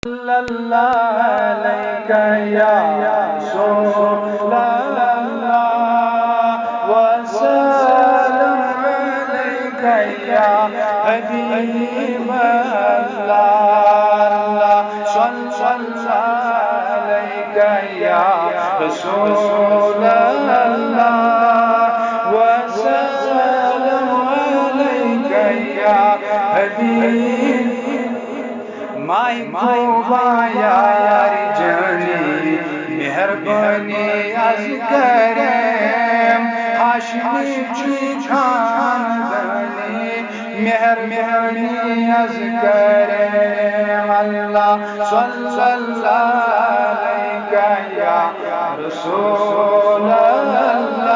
صلى الله عليك يا رسول الله وسلم عليك يا حبيب الله صلى عليك يا رسول الله وسلم عليك يا حبيب مائی توبہ یار جانی مہربانی از کرم ہاشمی چی خاندانی مہربانی از کرم اللہ صلی اللہ علیہ یا رسول اللہ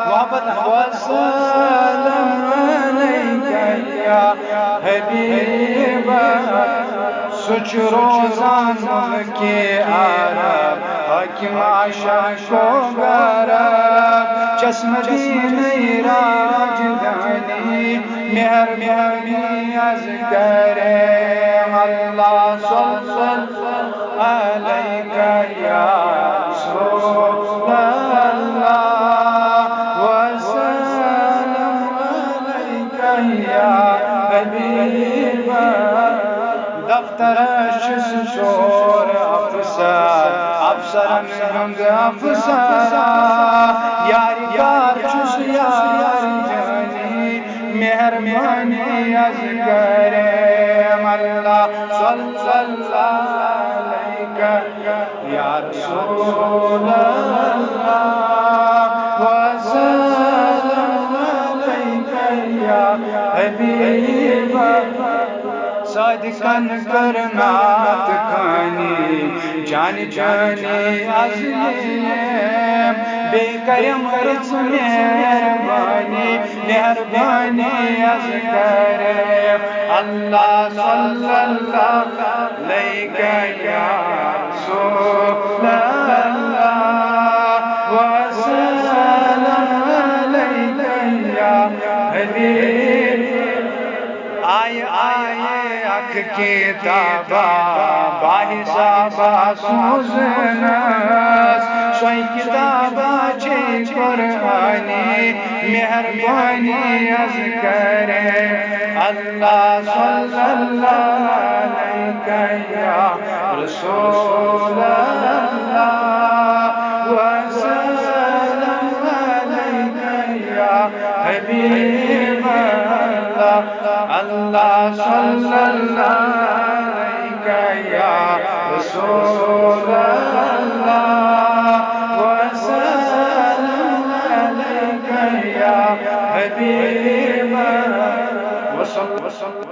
محبت وسلم علیہ یا حبیب سچ روزان کے عرب حاکم عاشق کو غرب چشم دین راجدانی مہربانی از کرم اللہ صلی اللہ علیہ یا رسول اللہ وسلم علیہ یا حبیب دفتر شور افسرن ہند افسر یاری کار چس یار جانی مہربانی از کرم اللہ صلی اللہ علیہ یا رسول اللہ وسلم علیہ یا حبیب صادقاً کرنات کھانی جانی عظیم بے کرم رچ مہربانی از کرم اللہ صلی اللہ علیہ یا رسول اللہ وسلم علیہ یا حبیب آئے اکھ کی تابا باحثہ باسوزنس سوئی کتابا چی قرآنی مہربانی از کرم اللہ صلی اللہ علیہ یا رسول اللہ وسلم علیہ یا حبیب اللہ صلی اللہ علیہ یا رسول اللہ وسلم علیہ یا حبیب